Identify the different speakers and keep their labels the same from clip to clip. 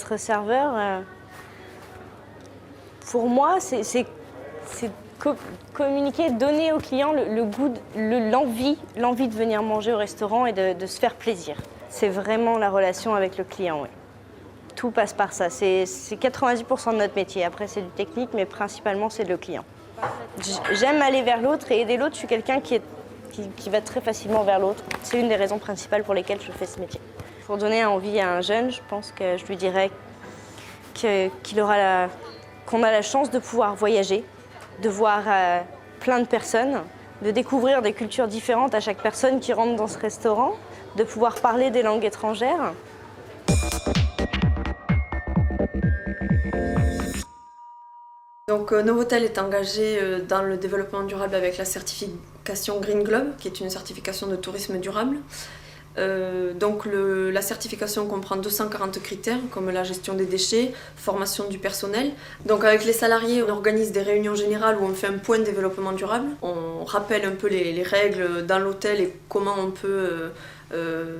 Speaker 1: Être serveur, pour moi, c'est communiquer, donner au client le goût, l'envie de venir manger au restaurant et de se faire plaisir. C'est vraiment la relation avec le client, oui. Tout passe par ça. C'est 90% de notre métier. Après, c'est du technique, mais principalement, c'est le client. J'aime aller vers l'autre et aider l'autre. Je suis quelqu'un qui va très facilement vers l'autre. C'est une des raisons principales pour lesquelles je fais ce métier. Pour donner envie à un jeune, je pense que je lui dirais qu'on a la chance de pouvoir voyager, de voir plein de personnes, de découvrir des cultures différentes à chaque personne qui rentre dans ce restaurant, de pouvoir parler des langues étrangères.
Speaker 2: Donc Novotel est engagé dans le développement durable avec la certification Green Globe, qui est une certification de tourisme durable. La certification comprend 240 critères comme la gestion des déchets, formation du personnel. Donc avec les salariés, on organise des réunions générales où on fait un point de développement durable. On rappelle un peu les règles dans l'hôtel et comment on peut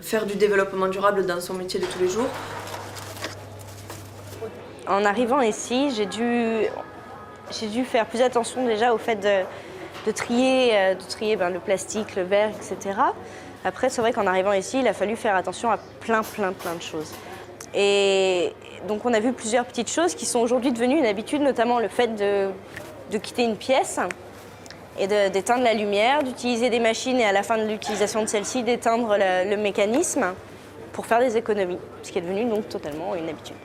Speaker 2: faire du développement durable dans son métier de tous les jours.
Speaker 1: En arrivant ici, j'ai dû faire plus attention déjà au fait de trier le plastique, le verre, etc. Après, c'est vrai qu'en arrivant ici, il a fallu faire attention à plein de choses. Et donc, on a vu plusieurs petites choses qui sont aujourd'hui devenues une habitude, notamment le fait de quitter une pièce et d'éteindre la lumière, d'utiliser des machines et à la fin de l'utilisation de celle-ci, d'éteindre le mécanisme pour faire des économies, ce qui est devenu donc totalement une habitude.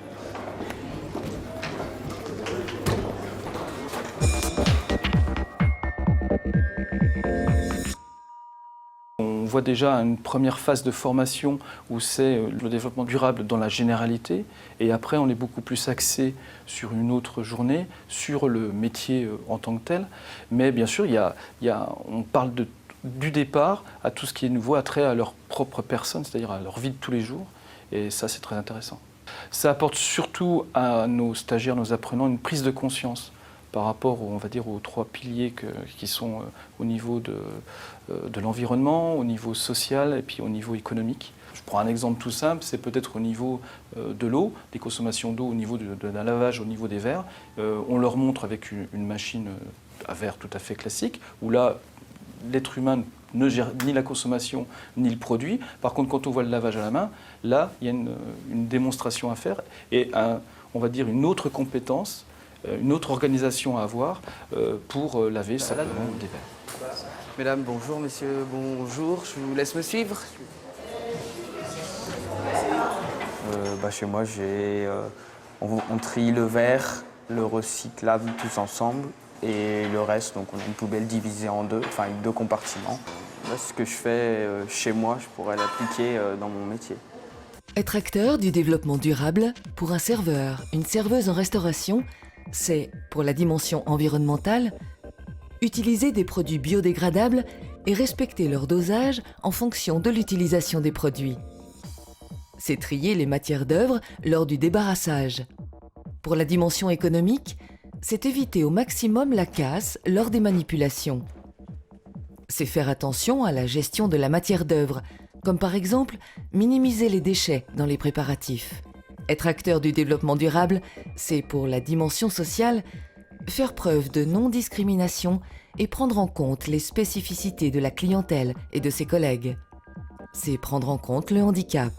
Speaker 3: On voit déjà une première phase de formation où c'est le développement durable dans la généralité et après on est beaucoup plus axé sur une autre journée, sur le métier en tant que tel. Mais bien sûr, on parle du départ à tout ce qui est nouveau, attrait à leur propre personne, c'est-à-dire à leur vie de tous les jours et ça c'est très intéressant. Ça apporte surtout à nos stagiaires, nos apprenants, une prise de conscience par rapport, on va dire, aux trois piliers qui sont au niveau de l'environnement, au niveau social et puis au niveau économique. Je prends un exemple tout simple, c'est peut-être au niveau de l'eau, des consommations d'eau, au niveau d'un lavage, au niveau des verres. On leur montre avec une machine à verre tout à fait classique, où là, l'être humain ne gère ni la consommation ni le produit. Par contre, quand on voit le lavage à la main, là, il y a une démonstration à faire et on va dire une autre compétence, une autre organisation à avoir pour laver simplement des verres.
Speaker 4: Mesdames, bonjour, messieurs, bonjour. Je vous laisse me suivre. Chez moi, on trie le verre, le recyclable tous ensemble et le reste, donc on a une poubelle divisée en deux, enfin avec deux compartiments. Là, ce que je fais chez moi, je pourrais l'appliquer dans mon métier.
Speaker 5: Être acteur du développement durable, pour un serveur, une serveuse en restauration, c'est, pour la dimension environnementale, utiliser des produits biodégradables et respecter leur dosage en fonction de l'utilisation des produits. C'est trier les matières d'œuvre lors du débarrassage. Pour la dimension économique, c'est éviter au maximum la casse lors des manipulations. C'est faire attention à la gestion de la matière d'œuvre, comme par exemple minimiser les déchets dans les préparatifs. Être acteur du développement durable, c'est pour la dimension sociale, faire preuve de non-discrimination et prendre en compte les spécificités de la clientèle et de ses collègues. C'est prendre en compte le handicap.